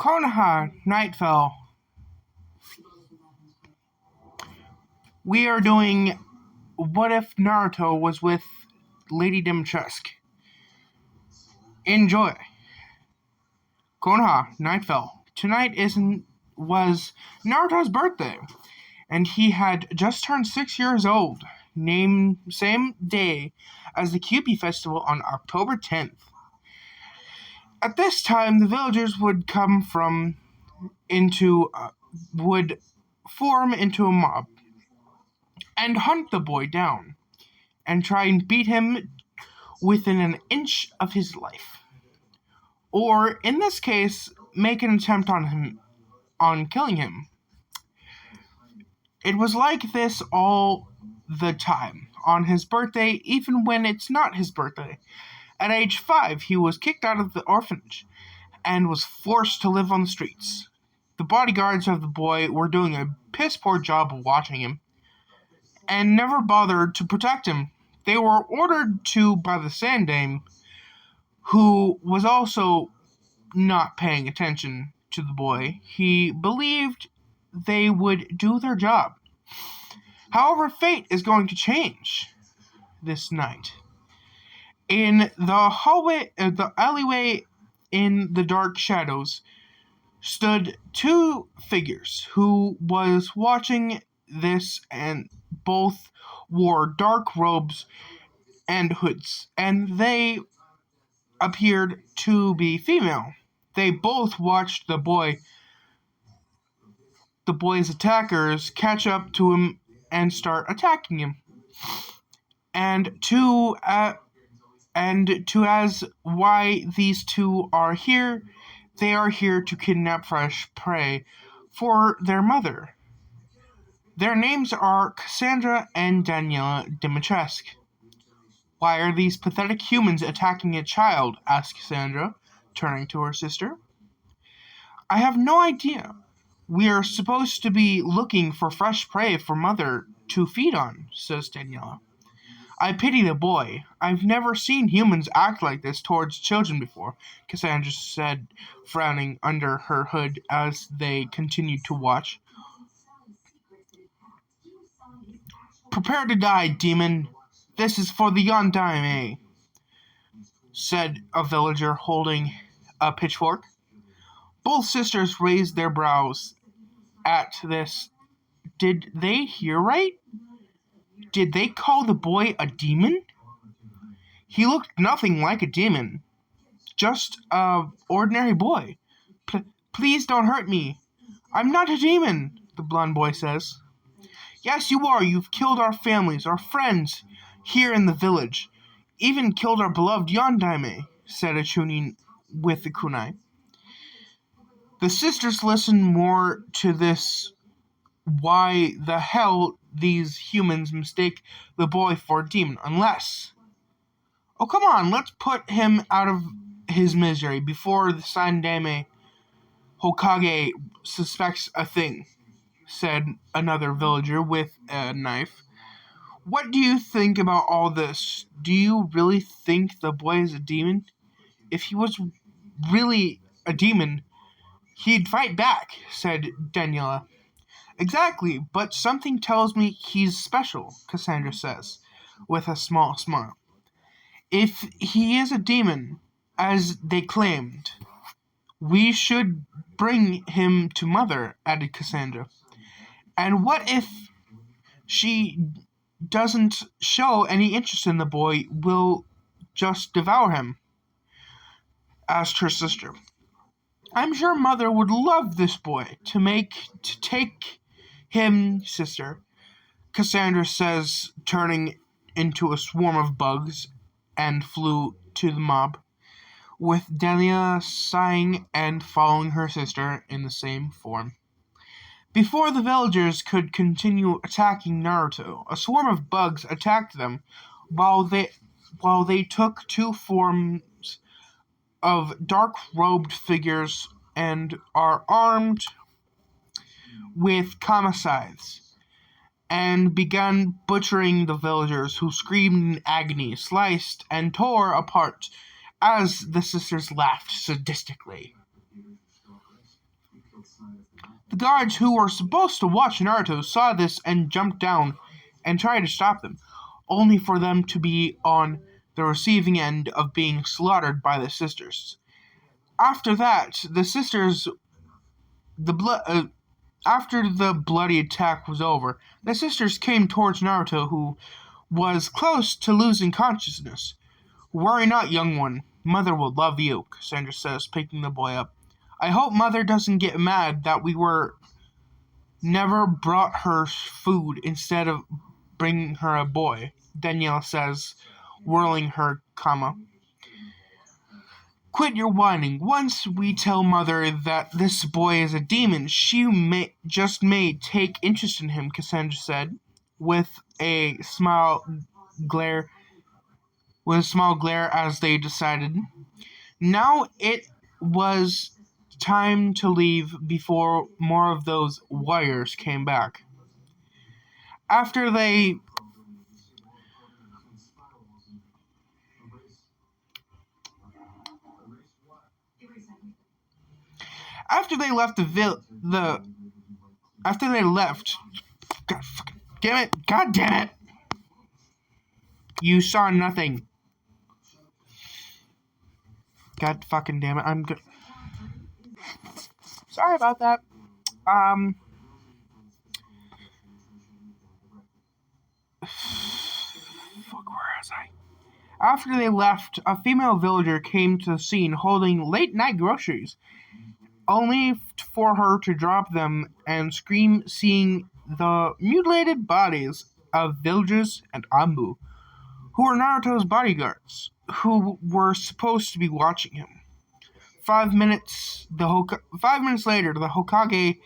Konoha, night fell. We are doing What If Naruto Was with Lady Dimitrescu. Enjoy. Konoha, night fell. Tonight was Naruto's birthday, and he had just turned 6 years old. Same day as the Kyuubi festival on October 10th. At this time, the villagers would would form into a mob and hunt the boy down and try and beat him within an inch of his life. Or, in this case, make an attempt on killing him. It was like this all the time. On his birthday, even when it's not his birthday. At age 5, he was kicked out of the orphanage and was forced to live on the streets. The bodyguards of the boy were doing a piss-poor job of watching him and never bothered to protect him. They were ordered to by the Sandame, who was also not paying attention to the boy. He believed they would do their job. However, fate is going to change this night. In the alleyway in the dark shadows, stood two figures who was watching this, and both wore dark robes and hoods, and they appeared to be female. They both watched the boy's attackers catch up to him and start attacking him. And as why these two are here, they are here to kidnap fresh prey for their mother. Their names are Cassandra and Daniela Dimitrescu. Why are these pathetic humans attacking a child? Asked Cassandra, turning to her sister. I have no idea. We are supposed to be looking for fresh prey for Mother to feed on, says Daniela. I pity the boy. I've never seen humans act like this towards children before, Cassandra said, frowning under her hood as they continued to watch. Prepare to die, demon. This is for the Yondaime, said a villager holding a pitchfork. Both sisters raised their brows at this. Did they hear right? Did they call the boy a demon? He looked nothing like a demon. Just a ordinary boy. Please don't hurt me. I'm not a demon, the blonde boy says. Yes, you are. You've killed our families, our friends, here in the village. Even killed our beloved Yondaime, said a chunin with the kunai. The sisters listened more to this. Why the hell these humans mistake the boy for a demon, unless... Oh, come on, let's put him out of his misery before the Sandame Hokage suspects a thing, said another villager with a knife. What do you think about all this? Do you really think the boy is a demon? If he was really a demon, he'd fight back, said Daniela. Exactly, but something tells me he's special, Cassandra says, with a small smile. If he is a demon, as they claimed, we should bring him to Mother, added Cassandra. And what if she doesn't show any interest in the boy, will just devour him? Asked her sister. I'm sure Mother would love this boy to take him, sister, Cassandra says, turning into a swarm of bugs, and flew to the mob, with Delia sighing and following her sister in the same form. Before the villagers could continue attacking Naruto, a swarm of bugs attacked them, while they took two forms of dark-robed figures and are armed with kama scythes, and began butchering the villagers, who screamed in agony, sliced and tore apart as the sisters laughed sadistically. guards who were supposed to watch Naruto saw this and jumped down and tried to stop them, only for them to be on the receiving end of being slaughtered by the sisters. After that, the sisters, the blood. After the bloody attack was over, the sisters came towards Naruto, who was close to losing consciousness. "Worry not, young one. Mother will love you," Cassandra says, picking the boy up. "I hope Mother doesn't get mad that we never brought her food instead of bringing her a boy," Danielle says, whirling her comma. "Quit your whining. Once we tell Mother that this boy is a demon, she may take interest in him," Cassandra said, with a small glare as they decided. Now it was time to leave before more of those warriors came back. After they left God damn it, you saw nothing. God fucking damn it, I'm good. Sorry about that. Fuck, where was I? After they left, a female villager came to the scene holding late-night groceries, only for her to drop them and scream, seeing the mutilated bodies of villagers and Ambu, who were Naruto's bodyguards, who were supposed to be watching him. 5 minutes later, the Hokage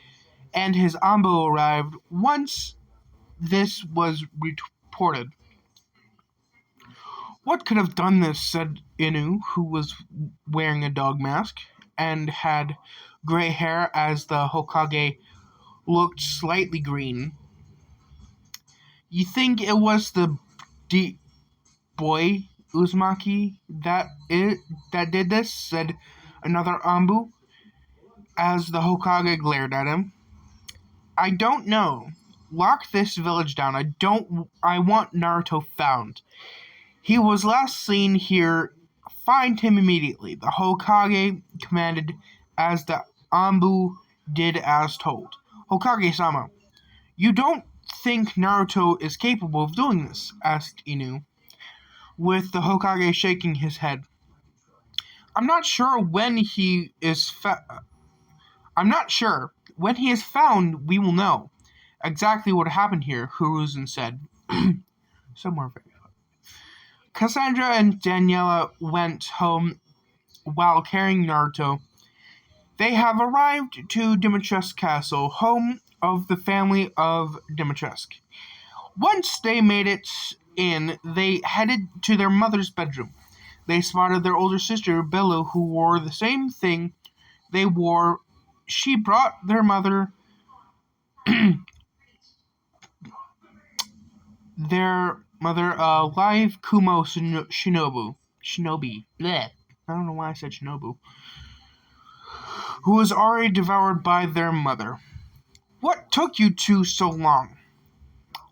and his Ambu arrived. Once this was reported. "What could have done this?" said Inu, who was wearing a dog mask and had gray hair as the Hokage looked slightly green. "You think it was the boy Uzumaki that did this?" said another Ambu, as the Hokage glared at him. "I don't know. Lock this village down. I want Naruto found. He was last seen here. Find him immediately," the Hokage commanded, as the Ambu did as told. "Hokage-sama, you don't think Naruto is capable of doing this?" asked Inu, with the Hokage shaking his head. I'm not sure. When he is found, we will know exactly what happened here," Hiruzen said. Somewhere very fun. Cassandra and Daniela went home while carrying Naruto. They have arrived to Dimitrescu Castle, home of the family of Dimitrescu. Once they made it in, they headed to their mother's bedroom. They spotted their older sister, Bella, who wore the same thing they wore. She brought their mother a live Kumo shinobi. Bleh. I don't know why I said shinobu. Who was already devoured by their mother. "What took you two so long?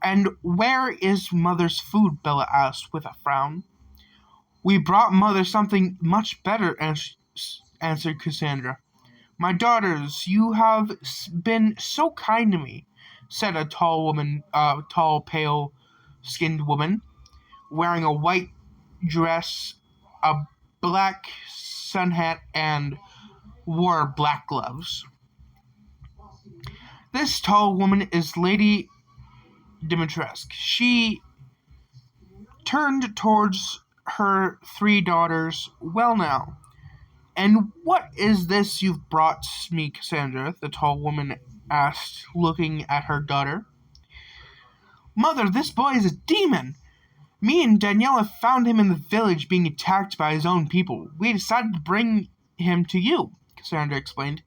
And where is Mother's food?" Bella asked with a frown. "We brought Mother something much better," answered Cassandra. "My daughters, you have been so kind to me," said a tall, pale-skinned woman, wearing a white dress, a black sun hat, and wore black gloves. This tall woman is Lady Dimitrescu. She turned towards her three daughters. "Well now, and what is this you've brought me, Cassandra?" the tall woman asked, looking at her daughter. "Mother, this boy is a demon. Me and Daniela found him in the village being attacked by his own people. We decided to bring him to you," Cassandra explained,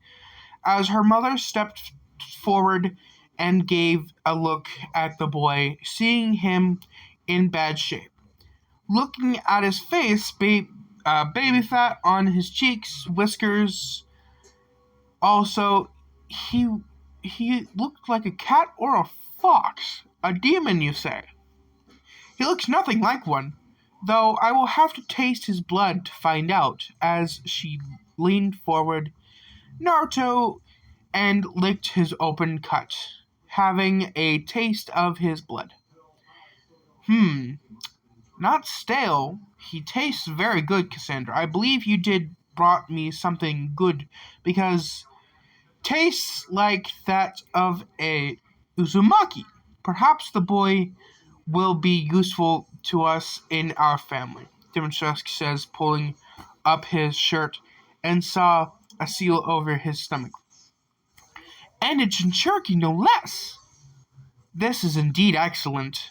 as her mother stepped forward and gave a look at the boy, seeing him in bad shape. Looking at his face, baby fat on his cheeks, whiskers. Also, he he looked like a cat or a fox. A demon, you say? He looks nothing like one, though I will have to taste his blood to find out, as she leaned forward, Naruto, and licked his open cut, having a taste of his blood. Not stale. He tastes very good, Cassandra. I believe you did brought me something good, because tastes like that of a Uzumaki. Perhaps the boy will be useful to us in our family, Dimitrescu says, pulling up his shirt and saw a seal over his stomach. And a Jinchuriki, no less. This is indeed excellent.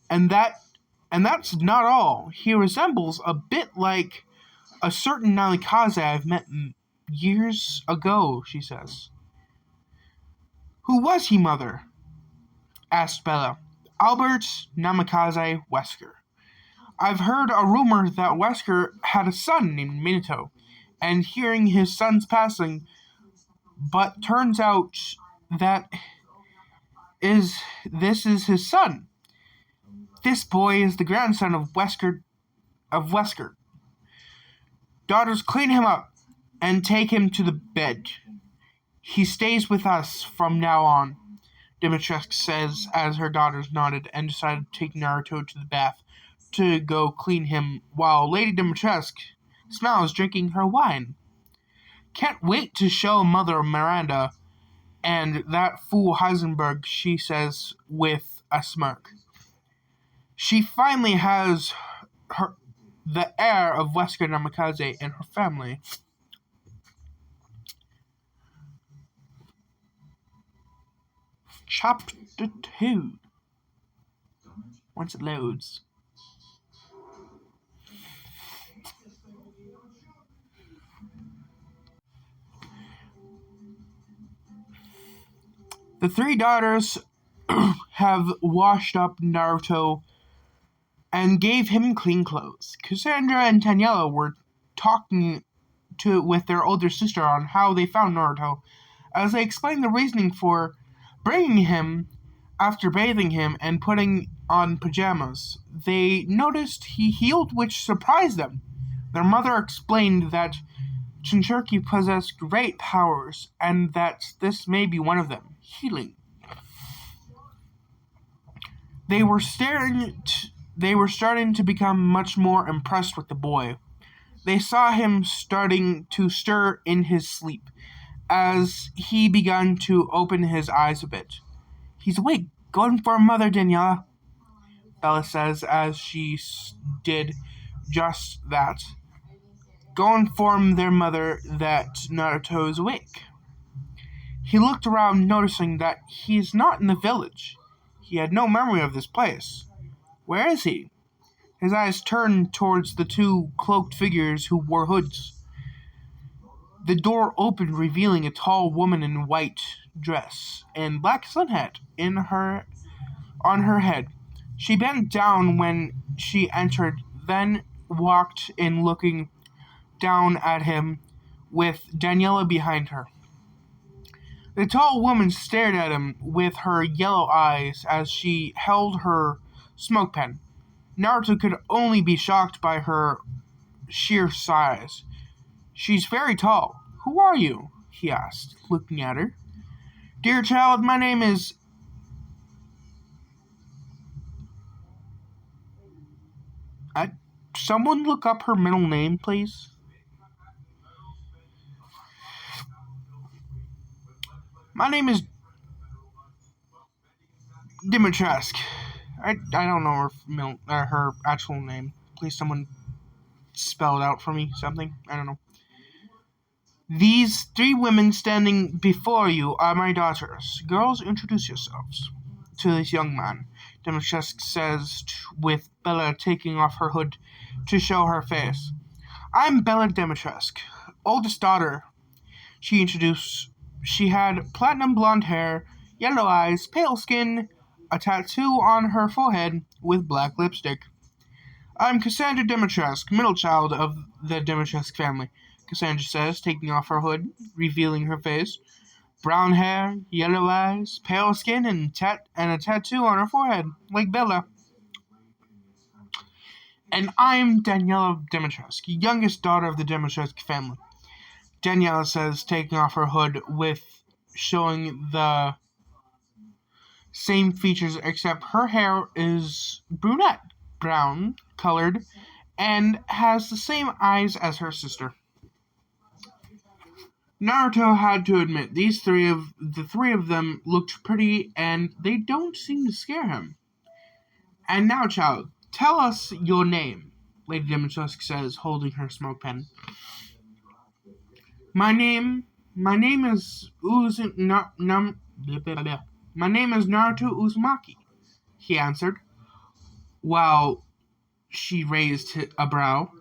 And that's not all. He resembles a bit like a certain Namikaze I've met years ago, she says. Who was he, mother? Asked Bella. Albert Namikaze Wesker. I've heard a rumor that Wesker had a son named Minato, and hearing his son's passing, but turns out that this is his son. This boy is the grandson of Wesker. Daughters, clean him up and take him to the bed. He stays with us from now on, Dimitrescu says as her daughters nodded and decided to take Naruto to the bath to go clean him while Lady Dimitrescu smiles drinking her wine. Can't wait to show Mother Miranda and that fool Heisenberg, she says with a smirk. She finally has the heir of Wesker Namikaze and her family. Chapter 2. Once it loads. The three daughters have washed up Naruto and gave him clean clothes. Cassandra and Daniela were talking with their older sister on how they found Naruto, as they explained the reasoning for bringing him after bathing him and putting on pajamas. They noticed he healed, which surprised them. Their mother explained that Jinchuriki possessed great powers, and that this may be one of them, healing. They were starting to become much more impressed with the boy. They saw him starting to stir in his sleep, as he began to open his eyes a bit. He's awake. Going for Mother, Daniela, Bella says as she did just that. Go inform their mother that Naruto is awake. He looked around, noticing that he is not in the village. He had no memory of this place. Where is he? His eyes turned towards the two cloaked figures who wore hoods. The door opened, revealing a tall woman in a white dress and black sun hat on her head. She bent down when she entered, then walked in, looking down at him with Daniela behind her. The tall woman stared at him with her yellow eyes as she held her smoke pen. Naruto could only be shocked by her sheer size. She's very tall. Who are you? He asked, looking at her. Dear child, my name is... Someone look up her middle name, please. My name is Dimitrescu. I don't know her actual name. Please, someone spell it out for me. Something. I don't know. These three women standing before you are my daughters. Girls, introduce yourselves to this young man, Dimitrescu says, with Bella taking off her hood to show her face. I'm Bella Dimitrescu, oldest daughter. She introduced. She had platinum blonde hair, yellow eyes, pale skin, a tattoo on her forehead with black lipstick. I'm Cassandra Dimitrescu, middle child of the Dimitrescu family, Cassandra says, taking off her hood, revealing her face. brown hair, yellow eyes, pale skin, and a tattoo on her forehead, like Bella. And I'm Daniela Dimitrescu, youngest daughter of the Dimitrescu family. Daniela says, taking off her hood with showing the same features except her hair is brunette, brown colored, and has the same eyes as her sister. Naruto had to admit the three of them looked pretty and they don't seem to scare him. And now, child, tell us your name, Lady Dimitrescu says, holding her smoke pen. My name is my name is Naruto Uzumaki, he answered, while she raised a brow.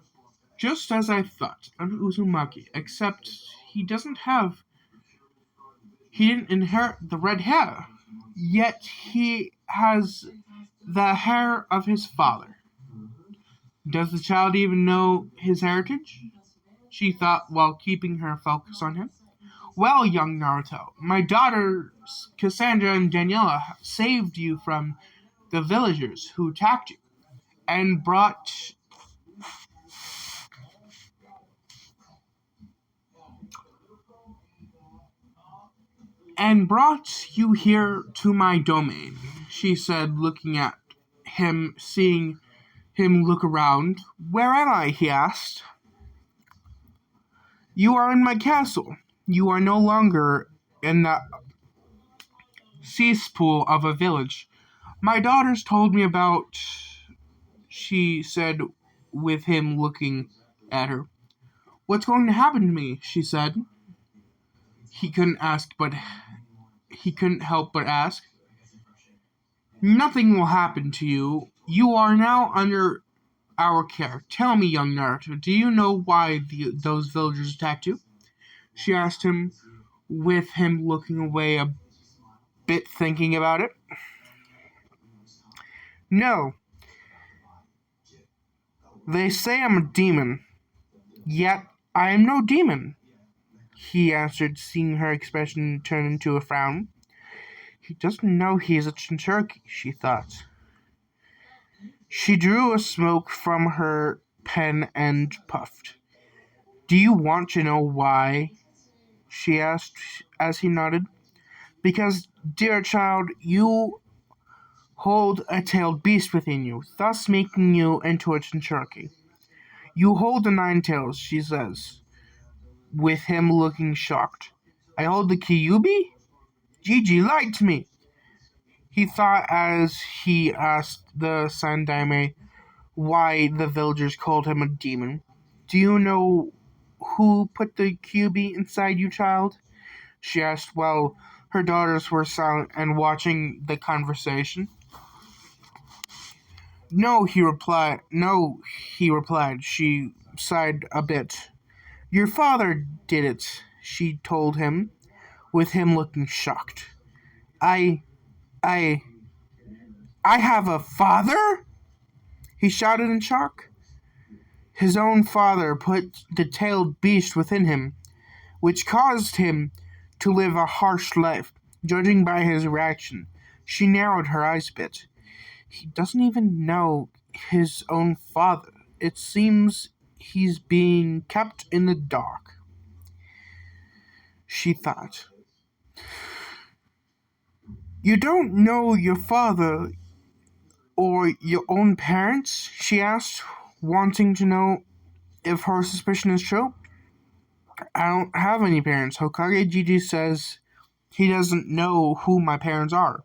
Just as I thought, an Uzumaki, except he didn't inherit the red hair, yet he has the hair of his father. Does the child even know his heritage? She thought while keeping her focus on him. Well, young Naruto, my daughters Cassandra and Daniela saved you from the villagers who attacked you and brought you here to my domain, she said, looking at him, seeing him look around. Where am I? He asked. You are in my castle. You are no longer in the cesspool of a village. My daughters told me about, she said, with him looking at her. What's going to happen to me? She said. He couldn't help but ask. Nothing will happen to you. You are now under our care. Tell me, young Naruto, do you know why those villagers attacked you? She asked him, with him looking away a bit, thinking about it. No. They say I'm a demon. Yet I am no demon, he answered, seeing her expression turn into a frown. He doesn't know he is a Chinchurki, she thought. She drew a smoke from her pen and puffed. Do you want to know why? She asked as he nodded. Because, dear child, you hold a tailed beast within you, thus making you into a Chinchurki. You hold the 9 tails, she says, with him looking shocked. I hold the Kyubi? Gigi lied to me, he thought as he asked the Sandaime why the villagers called him a demon. Do you know who put the Kyubi inside you, child? She asked while her daughters were silent and watching the conversation. No, he replied. She sighed a bit. Your father did it, she told him, with him looking shocked. I have a father? He shouted in shock. His own father put the tailed beast within him, which caused him to live a harsh life. Judging by his reaction, she narrowed her eyes a bit. He doesn't even know his own father. It seems he's being kept in the dark, she thought. You don't know your father or your own parents? She asked, wanting to know if her suspicion is true. I don't have any parents. Hokage Gigi says he doesn't know who my parents are.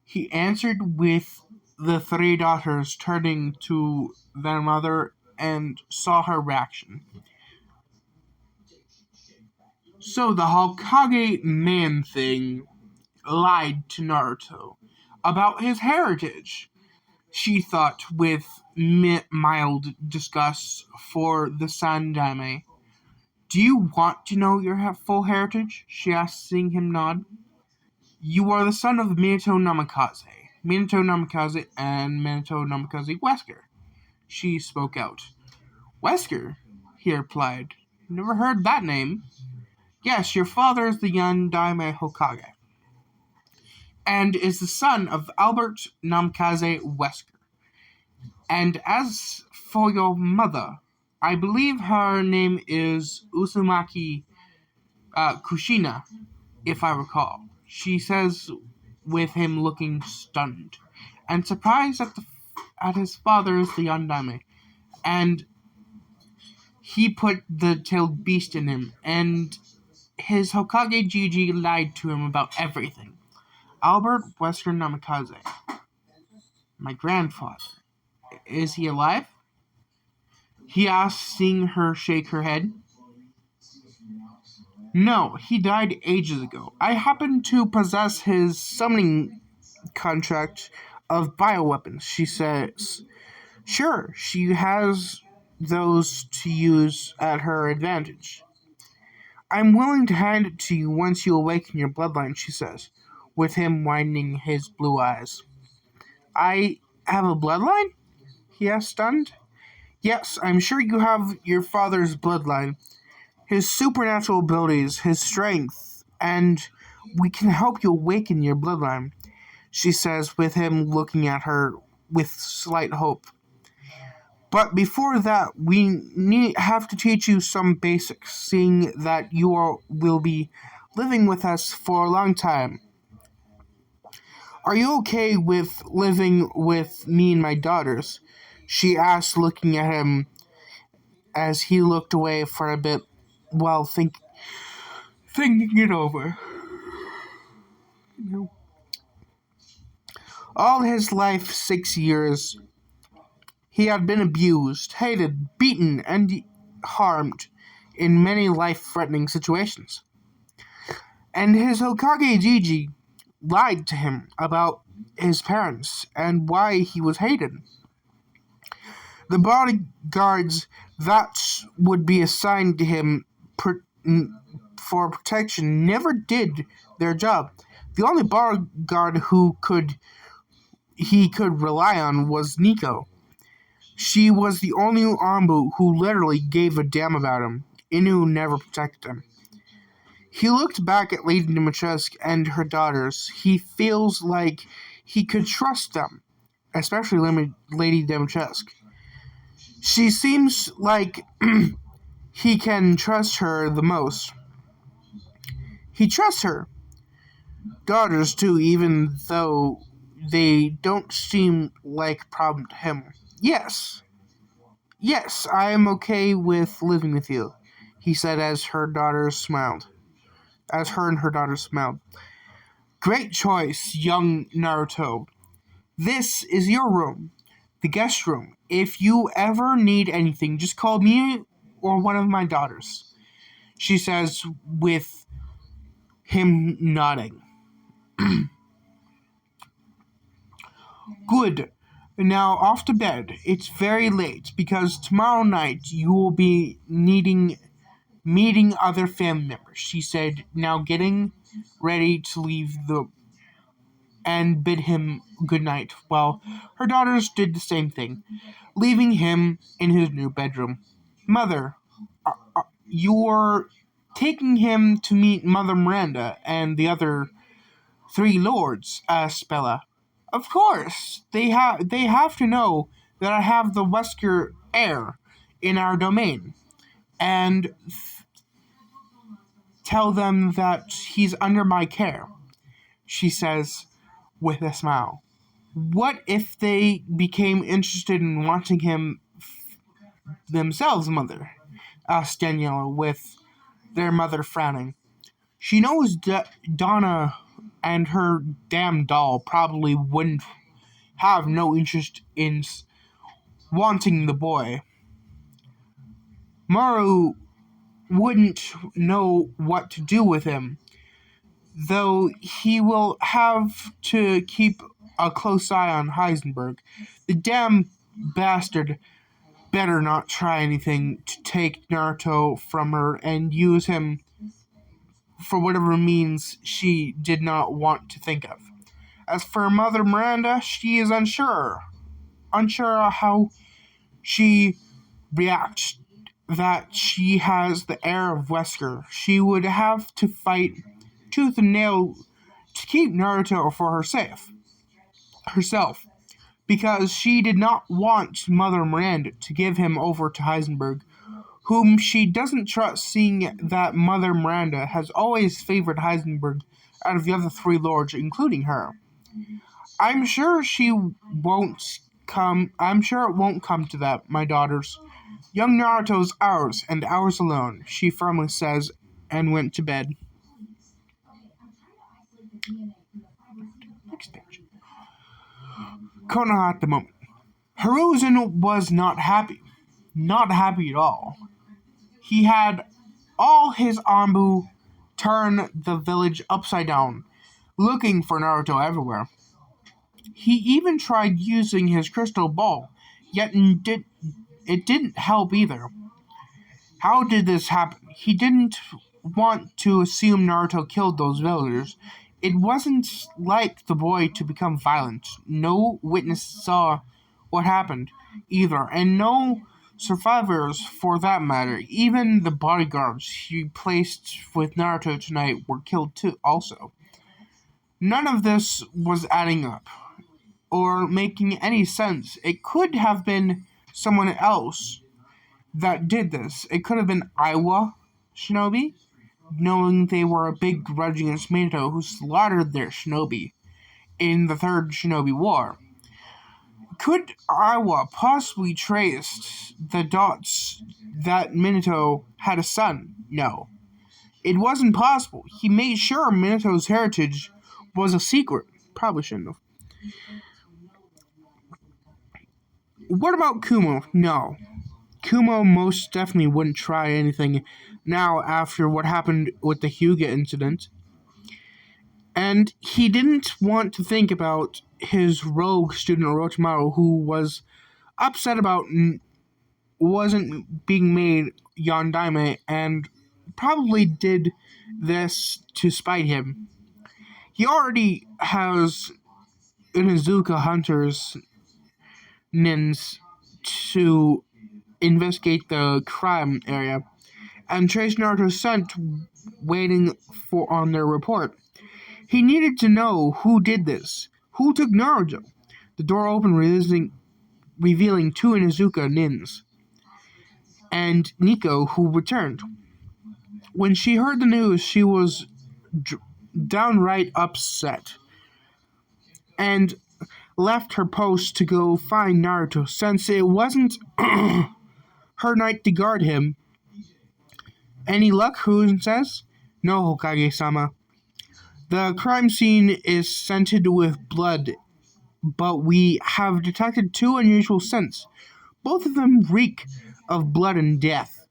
He answered with the 3 daughters turning to their mother and saw her reaction. So the Hokage man thing lied to Naruto about his heritage, she thought with mild disgust for the Sandaime. Do you want to know your full heritage? She asked, seeing him nod. You are the son of Minato Namikaze and Minato Namikaze Wesker. She spoke out. Wesker, he replied. Never heard that name. Yes, your father is the young Daime Hokage, and is the son of Albert Namikaze Wesker. And as for your mother, I believe her name is Uzumaki Kushina, if I recall. She says, with him looking stunned and surprised at his father is the Yandame, and he put the tailed beast in him, and his Hokage Gigi lied to him about everything. Albert Wesker Namikaze, my grandfather, is he alive? He asked, seeing her shake her head. No, he died ages ago. I happen to possess his summoning contract of bioweapons, she says. Sure, she has those to use at her advantage. I'm willing to hand it to you once you awaken your bloodline, she says, with him widening his blue eyes. I have a bloodline? He asked, stunned. Yes, I'm sure you have your father's bloodline, his supernatural abilities, his strength, and we can help you awaken your bloodline, she says, with him looking at her with slight hope. But before that, we have to teach you some basics, seeing that will be living with us for a long time. Are you okay with living with me and my daughters? She asked, looking at him as he looked away for a bit while thinking it over. All his life, 6 years, he had been abused, hated, beaten, and harmed in many life-threatening situations. And his Hokage Gigi lied to him about his parents and why he was hated. The bodyguards that would be assigned to him for protection never did their job. The only bodyguard he could rely on was Nico. She was the only Anbu who literally gave a damn about him. Inu never protected him. He looked back at Lady Dimitrescu and her daughters. He feels like he could trust them, especially Lady Dimitrescu. She seems like he can trust her the most. He trusts her daughters too, even though they don't seem like a problem to him. Yes, I am okay with living with you, he said as her and her daughters smiled. Great choice, young Naruto. This is your room, the guest room. If you ever need anything, just call me or one of my daughters, she says with him nodding. Good. Now off to bed. It's very late because tomorrow night you will be meeting other family members, she said, now getting ready to leave and bid him good night, while her daughters did the same thing, leaving him in his new bedroom. Mother, you're taking him to meet Mother Miranda and the other three lords, asked Bella. Of course, they have to know that I have the Wesker heir in our domain, and tell them that he's under my care, she says with a smile. What if they became interested in wanting him themselves, mother? Asked Daniela, with their mother frowning. She knows Donna and her damn doll probably wouldn't have no interest in wanting the boy. Maru wouldn't know what to do with him, though he will have to keep a close eye on Heisenberg. The damn bastard better not try anything to take Naruto from her and use him for whatever means she did not want to think of. As for Mother Miranda, she is unsure how she reacts that she has the air of Wesker. She would have to fight tooth and nail to keep Naruto for herself, because she did not want Mother Miranda to give him over to Heisenberg, whom she doesn't trust, seeing that Mother Miranda has always favored Heisenberg out of the other three lords, including her. I'm sure it won't come to that, my daughters. Young Naruto's ours, and ours alone, she firmly says, and went to bed. Next page. Konoha at the moment. Hiruzen was not happy. Not happy at all. He had all his Anbu turn the village upside down, looking for Naruto everywhere. He even tried using his crystal ball, yet it didn't help either. How did this happen? He didn't want to assume Naruto killed those villagers. It wasn't like the boy to become violent. No witness saw what happened either, and no survivors for that matter. Even the bodyguards he placed with Naruto tonight were killed too also. None of this was adding up or making any sense. It could have been someone else that did this. It could have been Iowa shinobi, knowing they were a big grudge against Minato, who slaughtered their shinobi in the Third Shinobi War. Could Iowa possibly trace the dots that Minato had a son? No. It wasn't possible. He made sure Minato's heritage was a secret. Probably shouldn't have. What about Kumo? No. Kumo most definitely wouldn't try anything now after what happened with the Hyuga incident. And he didn't want to think about his rogue student Orochimaru, who was upset about wasn't being made Yondaime and probably did this to spite him. He already has Inuzuka hunters nins to investigate the crime area and trace Naruto's scent, waiting on their report. He needed to know who did this. Who took Naruto? The door opened, revealing two Inuzuka nins and Nico, who returned. When she heard the news, she was downright upset and left her post to go find Naruto, since it wasn't her night to guard him. Any luck, Hiruzen says? No, Hokage-sama. The crime scene is scented with blood, but we have detected two unusual scents. Both of them reek of blood and death.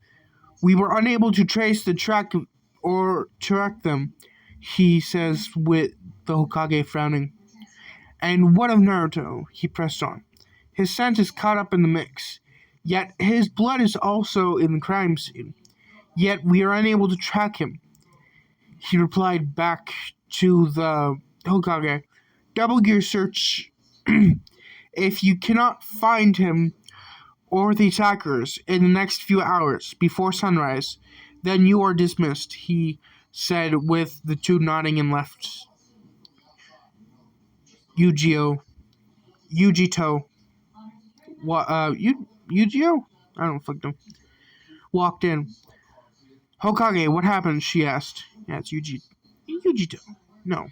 We were unable to trace the track them, he says, with the Hokage frowning. And what of Naruto? He pressed on. His scent is caught up in the mix, yet his blood is also in the crime scene. Yet we are unable to track him. He replied back to the Hokage. Double gear search. If you cannot find him or the attackers in the next few hours before sunrise, then you are dismissed, he said, with the two nodding and left. Yugito. Yugito? I don't fuck them. Walked in. Hokage, what happened? She asked. Yeah, it's Yugito. No.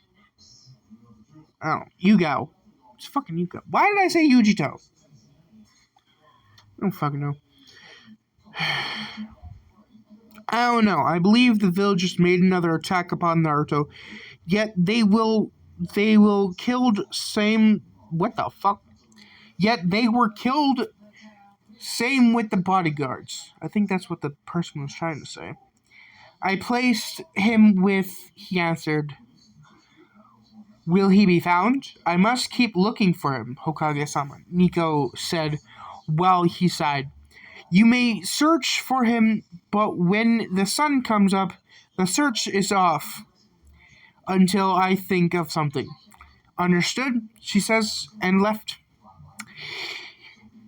I don't know. Yugao. It's fucking Yugao. Why did I say Yugito? I don't fucking know. I don't know. I believe the villagers made another attack upon Naruto. Yet they will killed same. What the fuck? Yet they were killed. Same with the bodyguards. I think that's what the person was trying to say. I placed him with. He answered. Will he be found? I must keep looking for him, Hokage-sama, Nico said while he sighed. You may search for him, but when the sun comes up, the search is off until I think of something. Understood, she says, and left.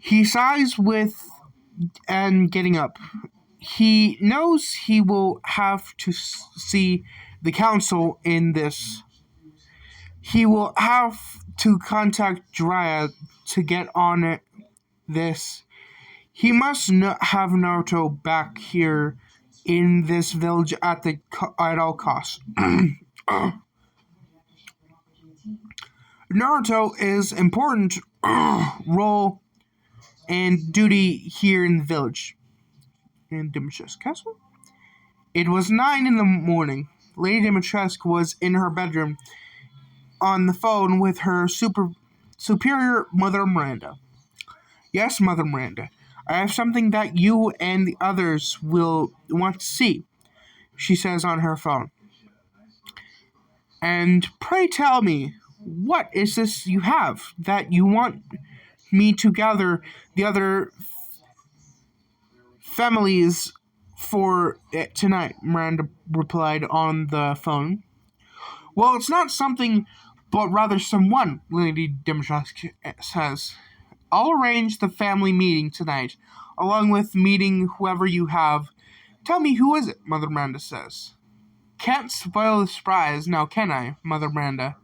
He sighs with and getting up. he knows he will have to see the council in this. He will have to contact Jiraiya to get on it. This. He must have Naruto back here in this village at all costs. Naruto is important role and duty here in the village. In Dimitrescu Castle? It was 9 in the morning. Lady Dimitrescu was in her bedroom on the phone with her superior Mother Miranda. Yes, Mother Miranda. I have something that you and the others will want to see, she says on her phone. And pray tell me, what is this you have that you want me to gather the other families for it tonight? Miranda replied on the phone. Well, it's not something, but rather someone, Lady Dimitrescu says. I'll arrange the family meeting tonight, along with meeting whoever you have. Tell me, who is it? Mother Miranda says. Can't spoil the surprise, now can I, Mother Miranda?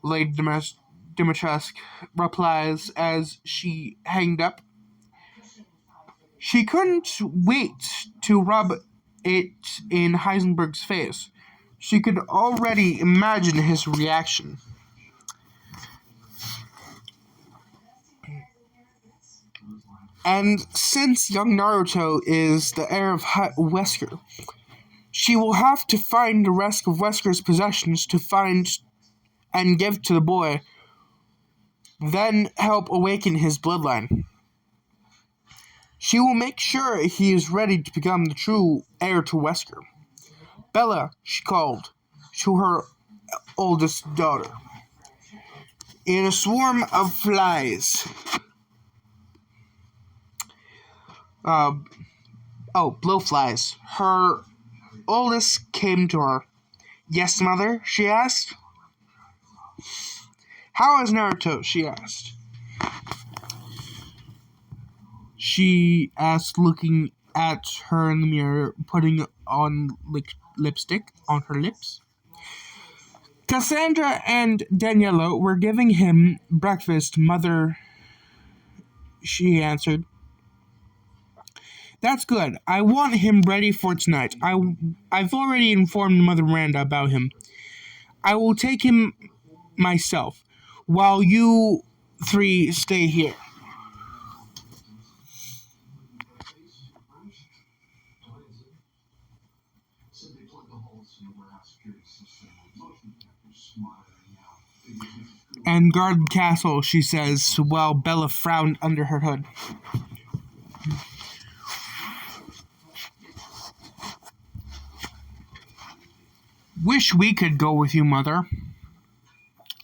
Lady Dimitrescu replies as she hanged up. She couldn't wait to rub it in Heisenberg's face. She could already imagine his reaction. And since young Naruto is the heir of Wesker, she will have to find the rest of Wesker's possessions to find and give to the boy, then help awaken his bloodline. She will make sure he is ready to become the true heir to Wesker. Bella, she called to her oldest daughter. In a swarm of flies. Blowflies. Her oldest came to her. Yes, mother, she asked. How is Naruto? She asked. She asked, looking at her in the mirror, putting on lipstick on her lips. Cassandra and Daniela were giving him breakfast, mother, she answered. That's good. I want him ready for tonight. I've already informed Mother Miranda about him. I will take him myself, while you three stay here. And guard the castle, she says, while Bella frowned under her hood. Wish we could go with you, Mother.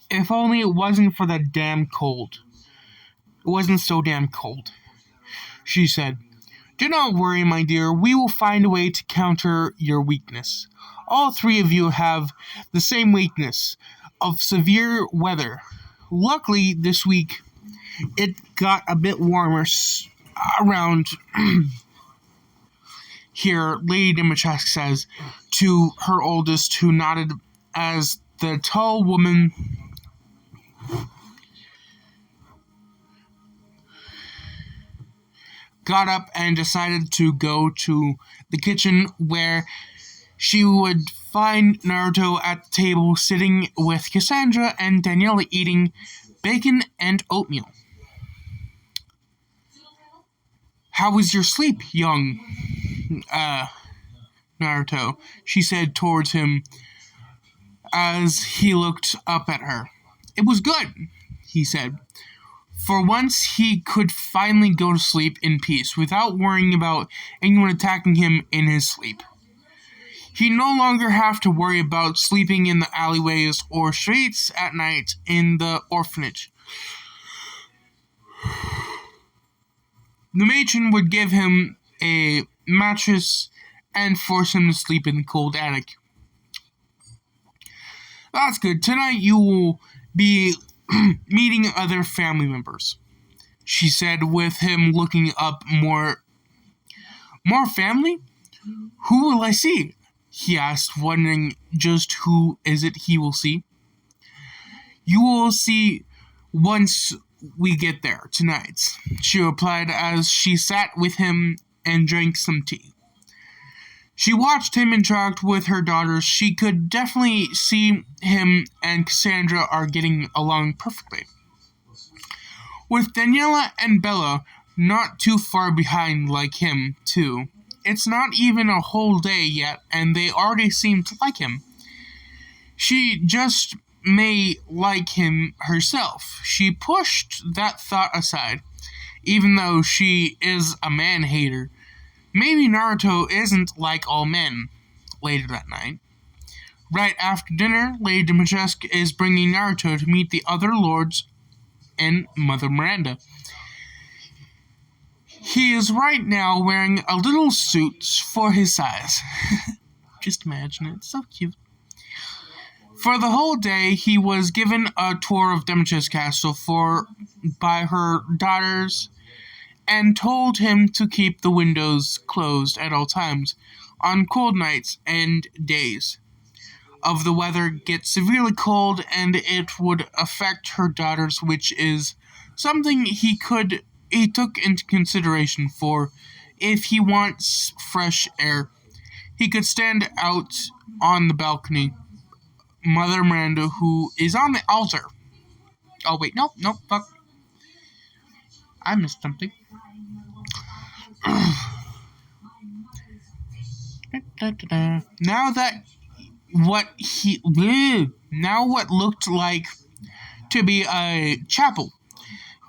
If only it wasn't for the damn cold. It wasn't so damn cold, she said. Do not worry, my dear. We will find a way to counter your weakness. All three of you have the same weakness of severe weather. Luckily, this week, it got a bit warmer around here, Lady Dimitrescu says to her oldest, who nodded as the tall woman got up and decided to go to the kitchen, where she would find Naruto at the table sitting with Cassandra and Daniela eating bacon and oatmeal. How was your sleep, young Naruto? She said towards him as he looked up at her. It was good, he said. For once, he could finally go to sleep in peace without worrying about anyone attacking him in his sleep. He no longer have to worry about sleeping in the alleyways or streets at night in the orphanage. The matron would give him a mattress and force him to sleep in the cold attic. That's good. Tonight you will be meeting other family members, she said, with him looking up more More family? Who will I see? He asked, wondering just who is it he will see. You will see once we get there tonight, she replied as she sat with him and drank some tea. She watched him interact with her daughters. She could definitely see him and Cassandra are getting along perfectly. With Daniela and Bella not too far behind like him, too. It's not even a whole day yet, and they already seem to like him. She just may like him herself. She pushed that thought aside, even though she is a man-hater. Maybe Naruto isn't like all men. Later that night, right after dinner, Lady Dimitrescu is bringing Naruto to meet the other lords and Mother Miranda. He is right now wearing a little suit for his size. Just imagine it, it's so cute. For the whole day, he was given a tour of Dimitrescu Castle by her daughters and told him to keep the windows closed at all times on cold nights and days of the weather get severely cold, and it would affect her daughters, which is something he took into consideration for if he wants fresh air. He could stand out on the balcony. Mother Miranda, who is on the altar. Oh wait, no, fuck. I missed something. Now what looked like to be a chapel.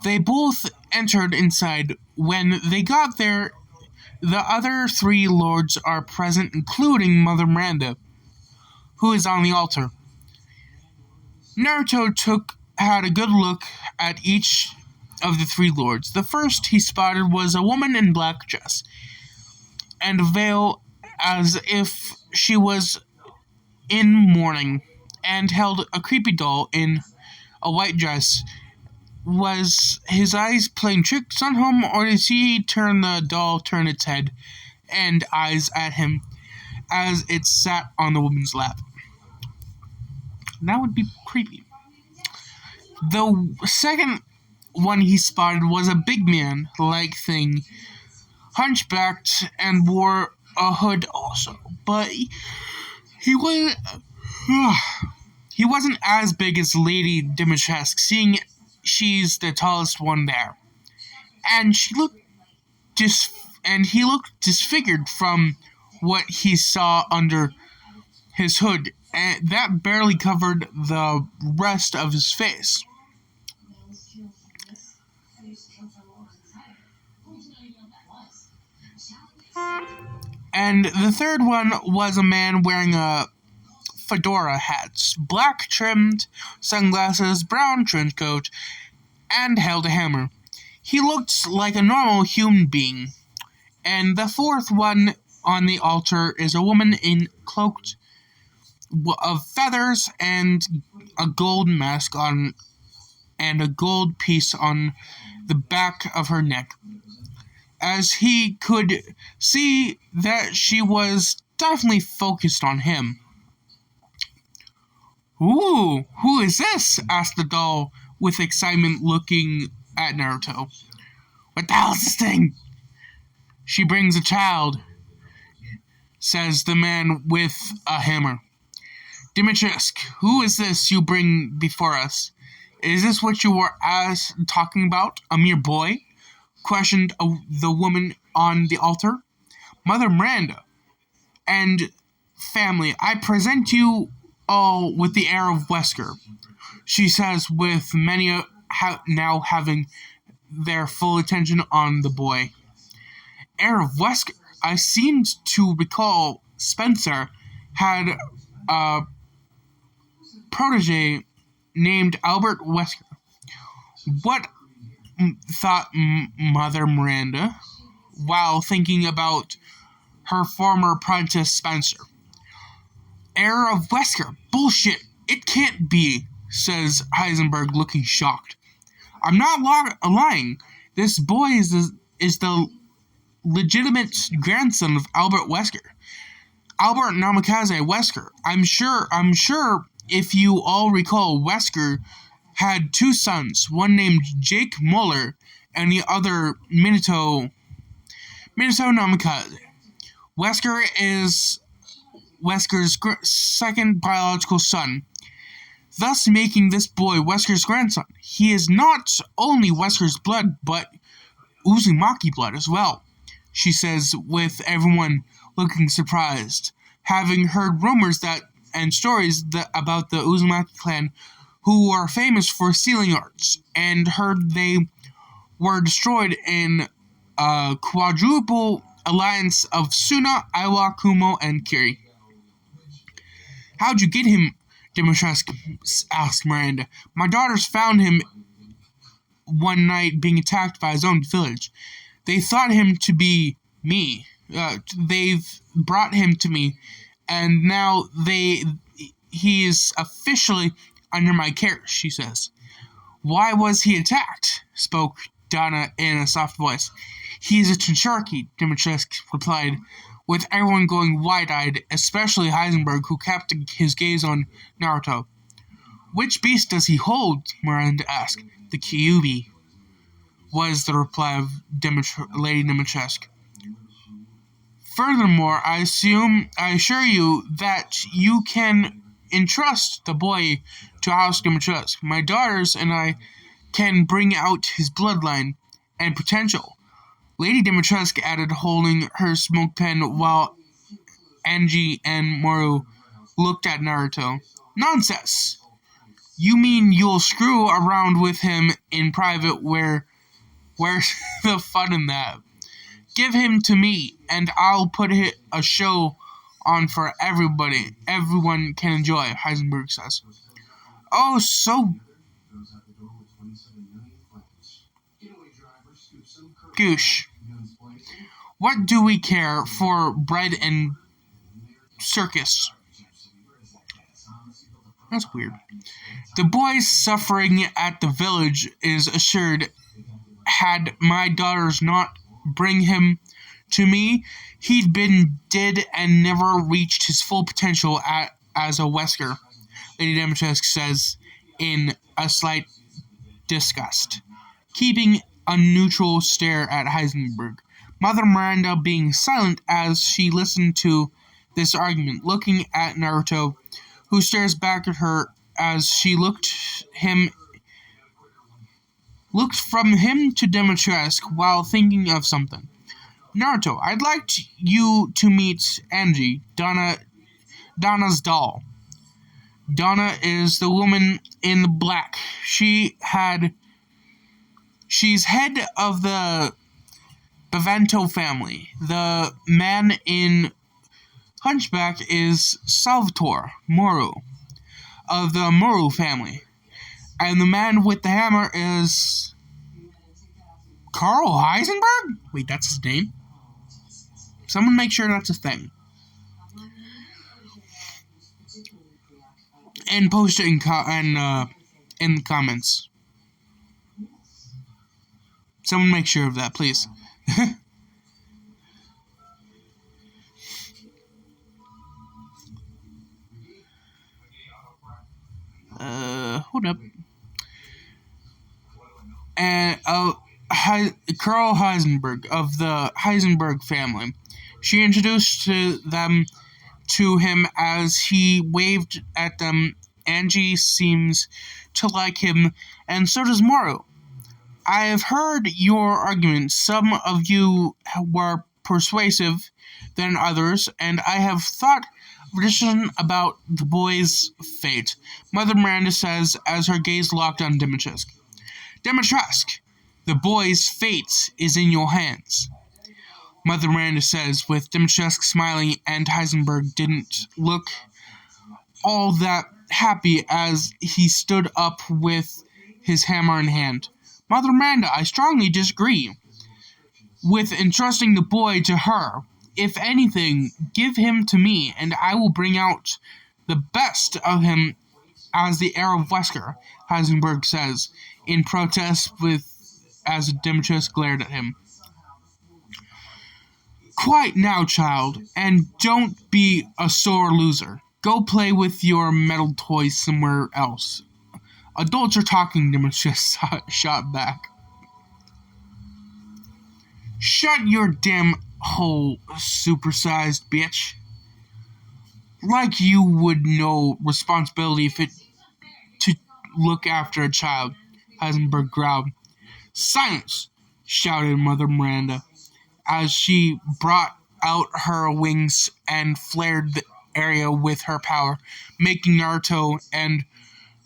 They both entered inside. When they got there, the other three lords are present, including Mother Miranda, who is on the altar. Naruto had a good look at each of the three lords. The first he spotted was a woman in black dress and a veil as if she was in mourning, and held a creepy doll in a white dress. Was his eyes playing tricks on him, or did he turn its head and eyes at him as it sat on the woman's lap? That would be creepy. The second one he spotted was a big man-like thing, hunchbacked and wore a hood also, but he wasn't as big as Lady Dimitrescu, seeing she's the tallest one there. And he looked disfigured from what he saw under his hood, and that barely covered the rest of his face. And the third one was a man wearing a fedora hat, black trimmed sunglasses, brown trench coat, and held a hammer. He looked like a normal human being. And the fourth one on the altar is a woman in cloaked of feathers and a gold mask on, and a gold piece on the back of her neck. As he could see that she was definitely focused on him. "Ooh, who is this?" asked the doll with excitement, looking at Naruto. "What the hell is this thing?" "She brings a child," says the man with a hammer. "Dimitrescu, who is this you bring before us? Is this what you were talking about, a mere boy?" questioned the woman on the altar. "Mother Miranda and family, I present you all with the heir of Wesker," she says, with many now having their full attention on the boy. Heir of Wesker? I seemed to recall Spencer had a protege named Albert Wesker. What, thought Mother Miranda, while thinking about her former apprentice Spencer. Heir of Wesker? Bullshit! It can't be, says Heisenberg, looking shocked. I'm not lying. This boy is the legitimate grandson of Albert Wesker. Albert Namikaze Wesker. I'm sure if you all recall, Wesker had two sons, one named Jake Muller and the other Minato Namikaze. Wesker is Wesker's second biological son, thus making this boy Wesker's grandson. He is not only Wesker's blood, but Uzumaki blood as well, she says, with everyone looking surprised, having heard rumors and stories about the Uzumaki clan, who are famous for sealing arts, and heard they were destroyed in a quadruple alliance of Suna, Aiwa, Kumo, and Kiri. "How'd you get him?" Dimitrescu asked Miranda. "My daughters found him one night being attacked by his own village. They thought him to be me. They've brought him to me, and now he is officially under my care," she says. "Why was he attacked?" spoke Donna in a soft voice. "He's a Tensharki," Dimitrescu replied, with everyone going wide-eyed, especially Heisenberg, who kept his gaze on Naruto. "Which beast does he hold?" Miranda asked. "The Kyuubi," was the reply of Lady Dimitrescu. "Furthermore, I assure you that you can entrust the boy to House Dimitrescu. My daughters and I can bring out his bloodline and potential," Lady Dimitrescu added, holding her smoke pen while Angie and Moru looked at Naruto. "Nonsense! You mean you'll screw around with him in private? Where's the fun in that? Give him to me, and I'll put a show on for everybody. Everyone can enjoy," Heisenberg says. "Oh, so goosh. What do we care for bread and circus?" That's weird. "The boy's suffering at the village is assured. Had my daughters not bring him to me, he'd been dead and never reached his full potential as a Wesker," Lady Dimitrescu says in a slight disgust, keeping a neutral stare at Heisenberg. Mother Miranda being silent as she listened to this argument, looking at Naruto, who stares back at her as she looked from him to Dimitrescu while thinking of something. "Naruto, I'd like you to meet Angie, Donna's doll. Donna is the woman in the black. She's head of the Bavento family. The man in Hunchback is Salvatore Moru of the Moru family. And the man with the hammer is Carl Heisenberg?" Wait, that's his name? Someone make sure that's a thing. And post it in the comments. Someone make sure of that, please. Hold up. And Carl Heisenberg of the Heisenberg family. She introduced them to him as he waved at them. "Angie seems to like him, and so does Moru. I have heard your arguments. Some of you were persuasive than others, and I have thought of a decision about the boy's fate," Mother Miranda says as her gaze locked on Dimitrescu. "Dimitrescu, the boy's fate is in your hands," Mother Miranda says, with Dimitrescu smiling, and Heisenberg didn't look all that happy as he stood up with his hammer in hand. "Mother Miranda, I strongly disagree with entrusting the boy to her. If anything, give him to me, and I will bring out the best of him as the heir of Wesker," Heisenberg says, in protest as Dimitrescu glared at him. Quiet now, child, and don't be a sore loser. Go play with your metal toys somewhere else. Adults are talking, Demetrius shot back. Shut your damn hole, supersized bitch. Like you would know responsibility if it to look after a child, Heisenberg growled. Silence! Shouted Mother Miranda, as she brought out her wings and flared the area with her power, making Naruto and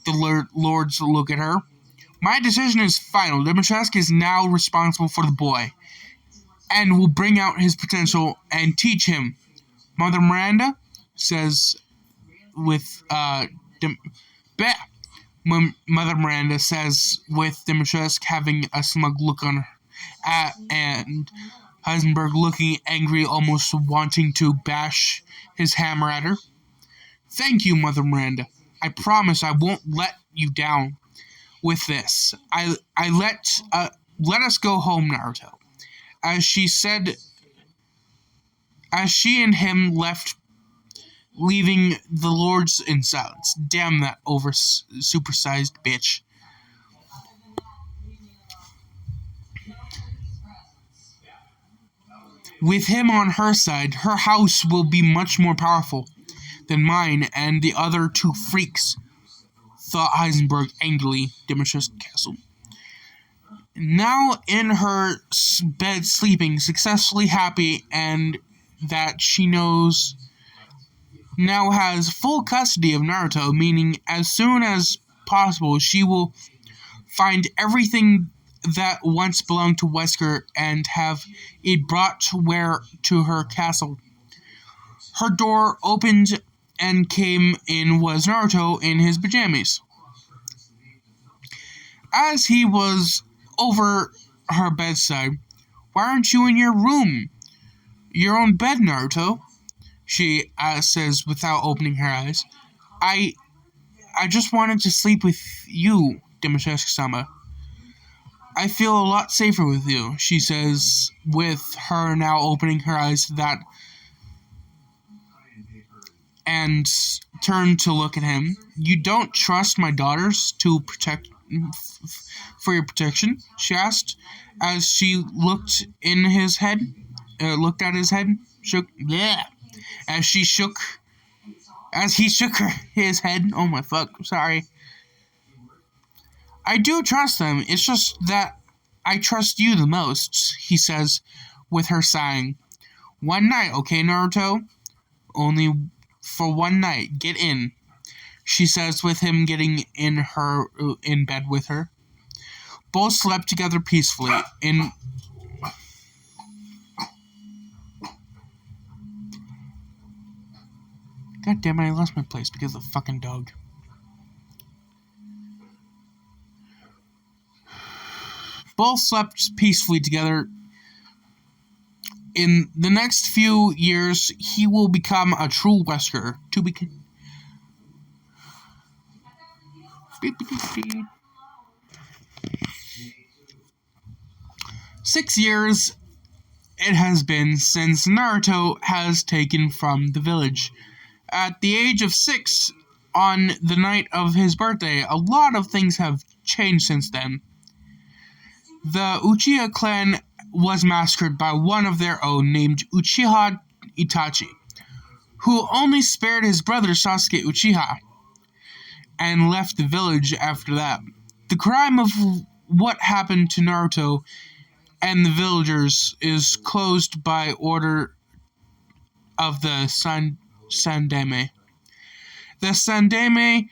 the lords look at her. My decision is final. Dimitrescu is now responsible for the boy, and will bring out his potential and teach him. Mother Miranda says with Mother Miranda says with Dimitrescu having a smug look on her, and Heisenberg looking angry, almost wanting to bash his hammer at her. Thank you, Mother Miranda. I promise I won't let you down with this. Let us go home, Naruto. As she and him left, leaving the lords in silence. Damn that supersized bitch. With him on her side, her house will be much more powerful than mine and the other two freaks, thought Heisenberg angrily. Dimitrescu castle. Now in her bed sleeping, successfully happy, and that she knows now has full custody of Naruto, meaning as soon as possible she will find everything that once belonged to Wesker and have it brought to her castle. Her door opened and came in was Naruto in his pajamas. As he was over her bedside, why aren't you in your room? Your own bed, Naruto, she says without opening her eyes. I just wanted to sleep with you, Dimitrescu-sama. I feel a lot safer with you, she says, with her now opening her eyes and turned to look at him. You don't trust my daughters to protect for your protection? She asked, as she looked at his head, shook. Yeah, as he shook his head. Oh my fuck! Sorry. I do trust them. It's just that I trust you the most, he says, with her sighing. One night, okay, Naruto? Only for one night. Get in, she says, with him getting in bed with her. Both slept together peacefully. God damn it, I lost my place because of the fucking dog. Both slept peacefully together. In the next few years, he will become a true Wesker. 6 years it has been since Naruto has taken from the village. At the age of 6, on the night of his birthday, a lot of things have changed since then. The Uchiha clan was massacred by one of their own named Uchiha Itachi, who only spared his brother Sasuke Uchiha, and left the village after that. The crime of what happened to Naruto and the villagers is closed by order of the Sandaime. The Sandaime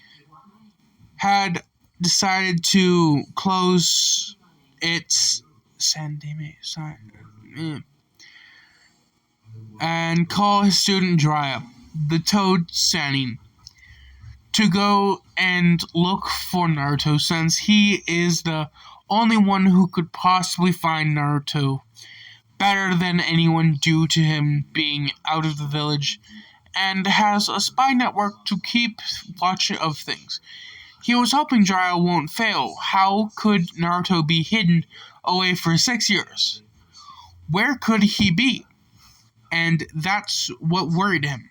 had decided to close its and call his student Jiraiya, the Toad Sannin, to go and look for Naruto, since he is the only one who could possibly find Naruto better than anyone due to him being out of the village and has a spy network to keep watch of things. He was hoping Jiraiya won't fail. How could Naruto be hidden away for 6 years? Where could he be? and that's what worried him.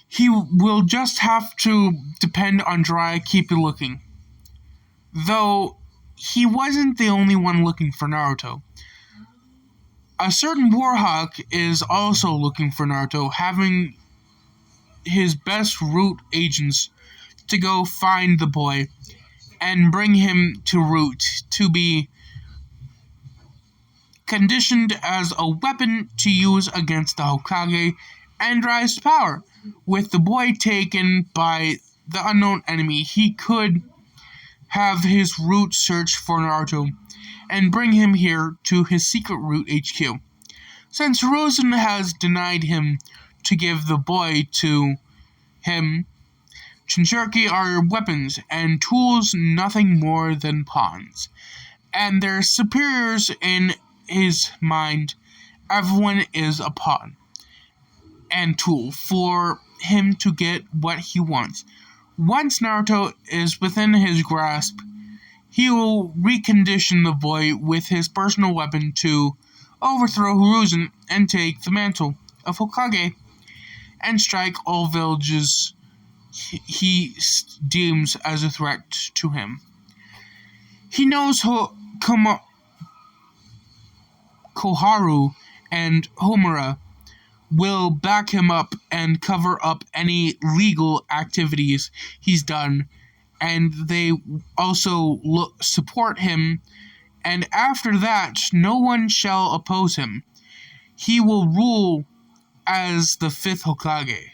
He will just have to depend on Jiraiya keep looking. Though, he wasn't the only one looking for Naruto. A certain Warhawk is also looking for Naruto, having his best root agents to go find the boy and bring him to Root to be conditioned as a weapon to use against the Hokage and rise to power. With the boy taken by the unknown enemy, he could have his Root search for Naruto and bring him here to his secret Root HQ. Since Rosen has denied him to give the boy to him, Jinchuriki are weapons and tools, nothing more than pawns. And their superiors in his mind, everyone is a pawn and tool for him to get what he wants. Once Naruto is within his grasp, he will recondition the boy with his personal weapon to overthrow Hiruzen and take the mantle of Hokage and strike all villages he deems as a threat to him. He knows Koharu and Homura will back him up and cover up any legal activities he's done, and they also support him, and after that no one shall oppose him. He will rule as the 5th Hokage.